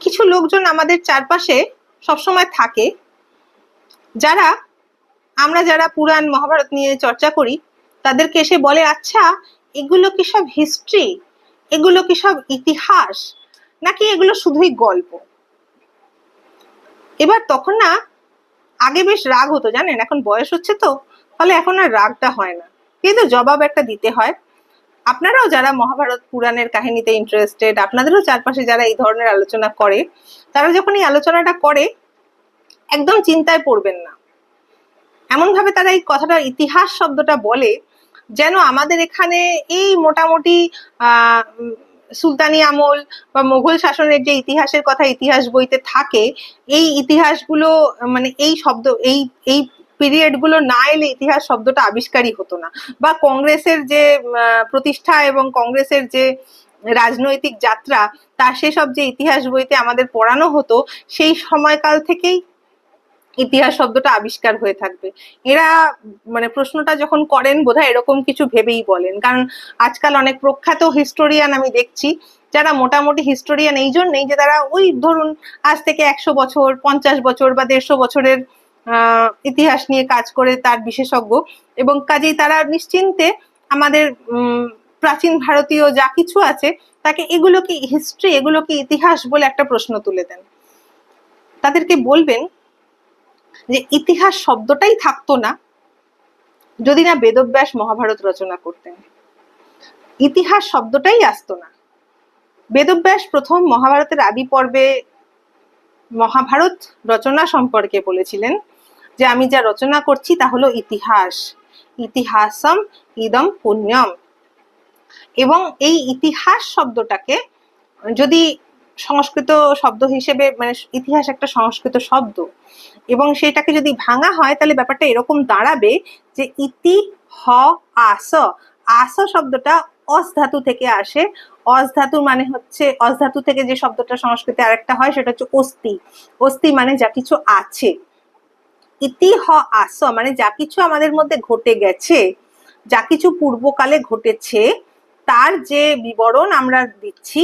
কিছু লোকজন আমাদের চারপাশে সবসময় থাকে, যারা আমরা যারা পুরাণ মহাভারত নিয়ে চর্চা করি তাদেরকে এসে বলে, আচ্ছা এগুলো কি সব হিস্ট্রি, এগুলো কি সব ইতিহাস, নাকি এগুলো শুধুই গল্প? এবার তখন না, আগে বেশ রাগ হতো জানেন, এখন বয়স হচ্ছে তো, ফলে এখন আর রাগটা হয় না, কিন্তু জবাব একটা দিতে হয়। আপনারাও যারা মহাভারত পুরাণের কাহিনীতে ইন্টারেস্টেড, আপনাদেরও চারপাশে যারা এই ধরনের আলোচনা করে, তারা যখন এই আলোচনাটা করে একদম চিন্তায় পড়বেন না। এমন ভাবে তারা এই কথাটা, ইতিহাস শব্দটা বলে, যেন আমাদের এখানে এই মোটামুটি সুলতানি আমল বা মোগল শাসনের যে ইতিহাসের কথা ইতিহাস বইতে থাকে, এই ইতিহাসগুলো মানে এই শব্দ এই এই পিরিয়ড গুলো না এলে ইতিহাস শব্দটা আবিষ্কারই হতো না। বা কংগ্রেসের যে প্রতিষ্ঠা এবং কংগ্রেসের যে রাজনৈতিক যাত্রা, তার সেসব যে ইতিহাস বইতে আমাদের পড়ানো হতো, সেই সময়কাল থেকেই ইতিহাস শব্দটা আবিষ্কার হয়ে থাকবে। এরা মানে প্রশ্নটা যখন করেন বোধহয় এরকম কিছু ভেবেই বলেন, কারণ আজকাল অনেক প্রখ্যাত হিস্টোরিয়ান আমি দেখছি, যারা মোটামুটি হিস্টোরিয়ান এই জন্যই যে তারা ওই ধরুন আজ থেকে 100 বছর, 50 বছর বা 150 বছরের ইতিহাস নিয়ে কাজ করে তার বিশেষজ্ঞ, এবং কাজেই তারা নিশ্চিন্তে আমাদের প্রাচীন ভারতীয় যা কিছু আছে তাকে এগুলো কি হিস্ট্রি, এগুলো কি ইতিহাস বলে একটা প্রশ্ন তুলে দেন। তাদেরকে বলবেন যে ইতিহাস শব্দটাই থাকতো না যদি না বেদব্যাস মহাভারত রচনা করতেন। ইতিহাস শব্দটাই আসতো না। বেদব্যাস প্রথম মহাভারতের আদি পর্বে মহাভারত রচনা সম্পর্কে বলেছিলেন যে আমি যা রচনা করছি তা হলো ইতিহাস, ইতিহাসম ইদম পুণ্যম। এবং এই ইতিহাস শব্দটাকে যদি সংস্কৃত শব্দ হিসেবে, মানে ইতিহাস একটা সংস্কৃত শব্দ, এবং সেটাকে যদি ভাঙা হয় তাহলে ব্যাপারটা এরকম দাঁড়াবে যে ইতি হ আস, আস শব্দটা অস ধাতু থেকে আসে। অস ধাতু মানে হচ্ছে, অস ধাতু থেকে যে শব্দটা সংস্কৃতে আরেকটা হয় সেটা হচ্ছে অস্থি। অস্থি মানে যা কিছু আছে। ইতি হ আস মানে যা কিছু আমাদের মধ্যে ঘটে গেছে, যা কিছু পূর্বকালে ঘটেছে তার যে বিবরণ আমরা দিচ্ছি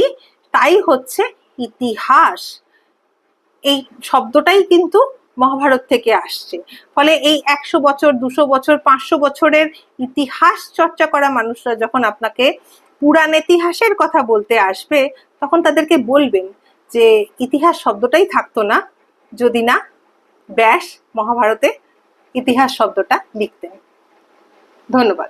তাই হচ্ছে ইতিহাস। এই শব্দটাই কিন্তু মহাভারত থেকে আসছে। ফলে এই 100 বছর, 200 বছর, 500 বছরের ইতিহাস চর্চা করা মানুষরা যখন আপনাকে পুরাণ ইতিহাসের কথা বলতে আসবে, তখন তাদেরকে বলবেন যে ইতিহাস শব্দটাই থাকতো না যদি না ব্যাস মহাভারতে ইতিহাস শব্দটা লিখতেন। ধন্যবাদ।